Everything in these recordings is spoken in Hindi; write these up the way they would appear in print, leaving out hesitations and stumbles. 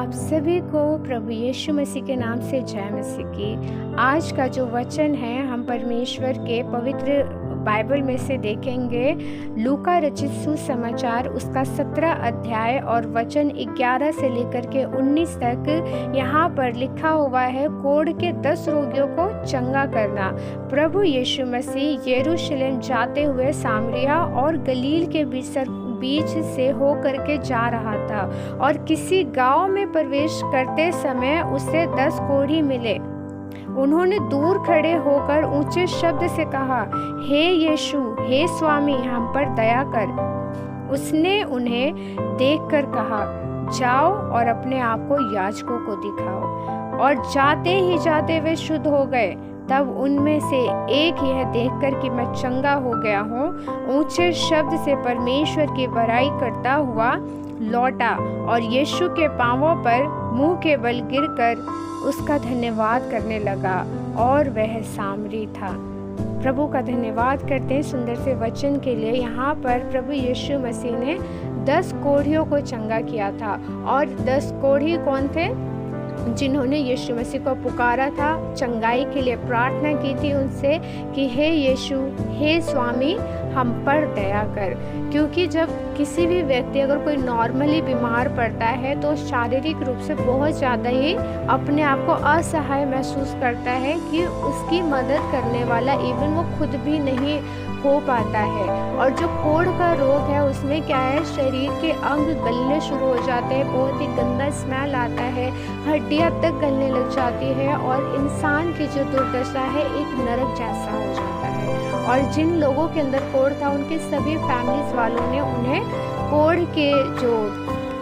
आप सभी को प्रभु यीशु मसीह के नाम से जय मसीह की। आज का जो वचन है हम परमेश्वर के पवित्र बाइबल में से देखेंगे। लूका रचित सुसमाचार उसका 17 अध्याय और वचन 11 से लेकर के 19 तक यहाँ पर लिखा हुआ है। कोढ़ के 10 रोगियों को चंगा करना। प्रभु यीशु मसीह यरूशलेम जाते हुए सामरिया और गलील के बीच से होकर के जा रहा था और किसी गांव में प्रवेश करते समय उसे 10 कोढ़ी मिले। उन्होंने दूर खड़े होकर ऊंचे शब्द से कहा, हे यीशु, हे स्वामी, हम पर दया कर। उसने उन्हें देखकर कहा, जाओ और अपने आप को याजकों को दिखाओ। और जाते ही जाते वे शुद्ध हो गए। तब उनमें से एक यह देखकर कि मैं चंगा हो गया हूँ, ऊंचे शब्द से परमेश्वर की बड़ाई करता हुआ लौटा और यीशु के पांवों पर मुंह के बल गिरकर उसका धन्यवाद करने लगा और वह सामरी था। प्रभु का धन्यवाद करते हैं सुंदर से वचन के लिए। यहाँ पर प्रभु यीशु मसीह ने 10 कोढ़ियों को चंगा किया था। और 10 कोढ़ी कौन थे? जिन्होंने यीशु मसीह को पुकारा था, चंगाई के लिए प्रार्थना की थी उनसे कि हे यीशु, हे स्वामी, हम पर दया कर। क्योंकि जब किसी भी व्यक्ति अगर कोई नॉर्मली बीमार पड़ता है तो शारीरिक रूप से बहुत ज़्यादा ही अपने आप को असहाय महसूस करता है कि उसकी मदद करने वाला इवन वो खुद भी नहीं हो पाता है। और जो कोढ़ का रोग है उसमें क्या है, शरीर के अंग गलने शुरू हो जाते हैं, बहुत ही गंदा स्मेल आता है, हड्डियां तक गलने लग जाती है और इंसान की जो दुर्दशा है एक नरक जैसा हो जाता है। और जिन लोगों के अंदर कोढ़ था उनके सभी फैमिलीज वालों ने उन्हें कोढ़ के जो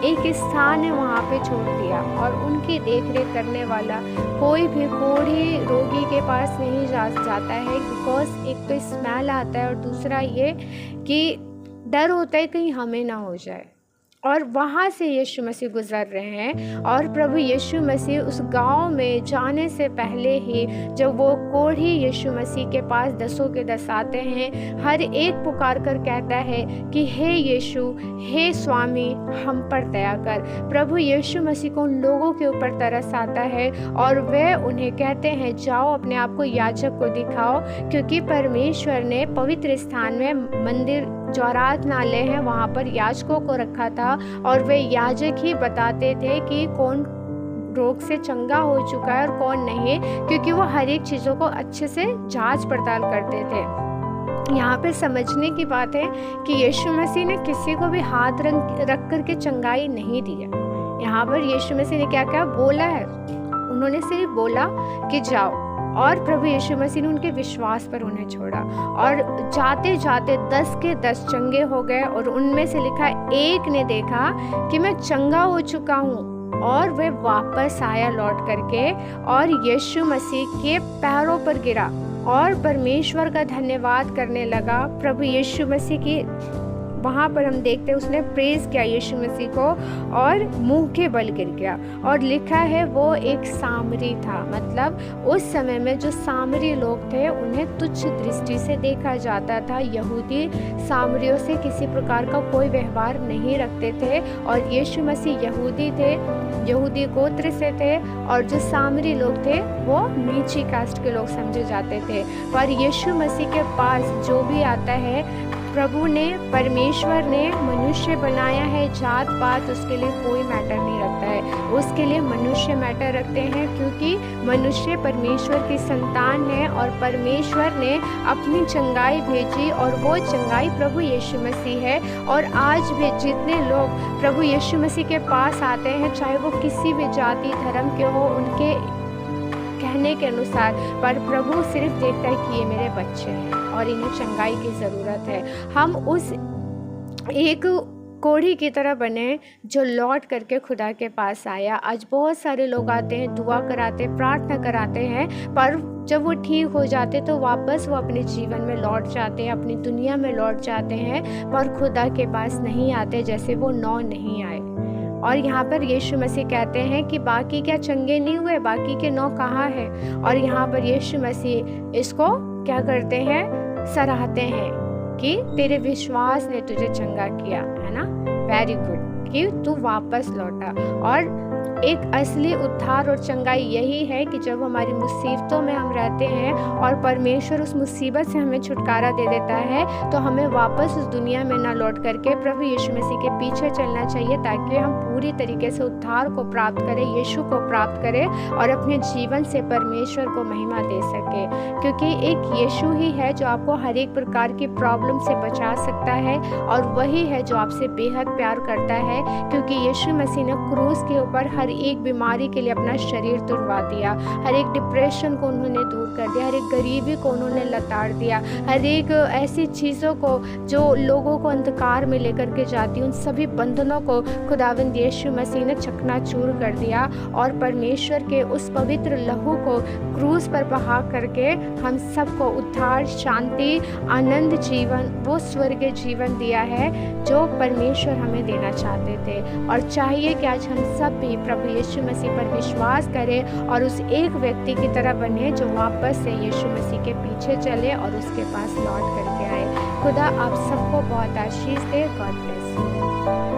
एक स्थान है वहाँ पे छोड़ दिया और उनकी देखरेख करने वाला कोई भी कोढ़ी रोगी के पास नहीं जाता है। बिकॉज एक तो स्मेल आता है और दूसरा ये कि डर होता है कहीं हमें ना हो जाए। और वहाँ से यीशु मसीह गुजर रहे हैं और प्रभु यीशु मसीह उस गांव में जाने से पहले ही जब वो कोढ़ी यीशु मसीह के पास 10 के 10 आते हैं, हर एक पुकार कर कहता है कि हे यीशु, हे स्वामी, हम पर दया कर। प्रभु यीशु मसीह को उन लोगों के ऊपर तरस आता है और वे उन्हें कहते हैं, जाओ अपने आप को याजक को दिखाओ। क्योंकि परमेश्वर ने पवित्र स्थान में मंदिर जो आराधनालय है वहाँ पर याजकों को रखा था और वे याजक ही बताते थे कि कौन रोग से चंगा हो चुका है और कौन नहीं, क्योंकि वो हर एक चीज़ों को अच्छे से जांच पड़ताल करते थे। यहाँ पे समझने की बात है कि यीशु मसीह ने किसी को भी हाथ रख करके चंगाई नहीं दी है। यहाँ पर यीशु मसीह ने क्या क्या बोला है, उन्होंने सिर्फ बोला कि जाओ, और प्रभु यीशु मसीह ने उनके विश्वास पर उन्हें छोड़ा और जाते जाते 10 के 10 चंगे हो गए। और उनमें से लिखा, एक ने देखा कि मैं चंगा हो चुका हूँ और वह वापस आया लौट करके और यीशु मसीह के पैरों पर गिरा और परमेश्वर का धन्यवाद करने लगा। प्रभु यीशु मसीह की वहाँ पर हम देखते हैं उसने प्रेज किया यीशु मसीह को और मुंह के बल गिर गया। और लिखा है वो एक सामरी था। मतलब उस समय में जो सामरी लोग थे उन्हें तुच्छ दृष्टि से देखा जाता था। यहूदी सामरियों से किसी प्रकार का कोई व्यवहार नहीं रखते थे और यीशु मसीह यहूदी थे, यहूदी गोत्र से थे और जो सामरी लोग थे वो नीची कास्ट के लोग समझे जाते थे। पर यीशु मसीह के पास जो भी आता है, प्रभु ने, परमेश्वर ने मनुष्य बनाया है, जात पात उसके लिए कोई मैटर नहीं रखता है, उसके लिए मनुष्य मैटर रखते हैं। क्योंकि मनुष्य परमेश्वर की संतान है और परमेश्वर ने अपनी चंगाई भेजी और वो चंगाई प्रभु यीशु मसीह है। और आज भी जितने लोग प्रभु यीशु मसीह के पास आते हैं, चाहे वो किसी भी जाति धर्म के हो, उनके कहने के अनुसार, पर प्रभु सिर्फ देखता है कि ये मेरे बच्चे हैं और इन्हें चंगाई की ज़रूरत है। हम उस एक कोढ़ी की तरह बने जो लौट करके खुदा के पास आया। आज बहुत सारे लोग आते हैं, दुआ कराते, प्रार्थना कराते हैं, पर जब वो ठीक हो जाते तो वापस वो अपने जीवन में लौट जाते हैं, अपनी दुनिया में लौट जाते हैं, पर खुदा के पास नहीं आते जैसे वो नौ नहीं आए। और यहाँ पर यीशु मसीह कहते हैं कि बाकी क्या चंगे नहीं हुए, बाकी के 9 कहाँ हैं? और यहाँ पर यीशु मसीह इसको क्या करते हैं, सराहते हैं कि तेरे विश्वास ने तुझे चंगा किया, है ना, वेरी गुड, कि तू वापस लौटा। और एक असली उद्धार और चंगाई यही है कि जब हमारी मुसीबतों में हम रहते हैं और परमेश्वर उस मुसीबत से हमें छुटकारा दे देता है, तो हमें वापस उस दुनिया में ना लौट करके प्रभु यीशु मसीह के पीछे चलना चाहिए, ताकि हम पूरी तरीके से उद्धार को प्राप्त करें, यीशु को प्राप्त करें और अपने जीवन से परमेश्वर को महिमा दे सके। क्योंकि एक यीशु ही है जो आपको हर एक प्रकार की प्रॉब्लम से बचा सकता है, और वही है जो आपसे बेहद प्यार करता है। क्योंकि यीशु मसीह ने क्रूस के ऊपर हर एक बीमारी के लिए अपना शरीर तुड़वा दिया, हर एक डिप्रेशन को उन्होंने दूर कर दिया, हर एक गरीबी को उन्होंने लताड़ दिया, हर एक ऐसी चीज़ों को जो लोगों को अंधकार में लेकर के जाती, उन सभी बंधनों को खुदावंद यीशु मसीह ने चकनाचूर कर दिया, और परमेश्वर के उस पवित्र लहू को क्रूस पर बहा करके हम सबको उद्धार, शांति, आनंद, जीवन, वो स्वर्गीय जीवन दिया है जो परमेश्वर हमें देना चाहते थे। और चाहिए कि आज हम सब भी प्रभु यीशु मसीह पर विश्वास करें और उस एक व्यक्ति की तरह बने जो वापस से यीशु मसीह के पीछे चले और उसके पास लौट करके आए। खुदा आप सबको बहुत आशीष दे। God bless you.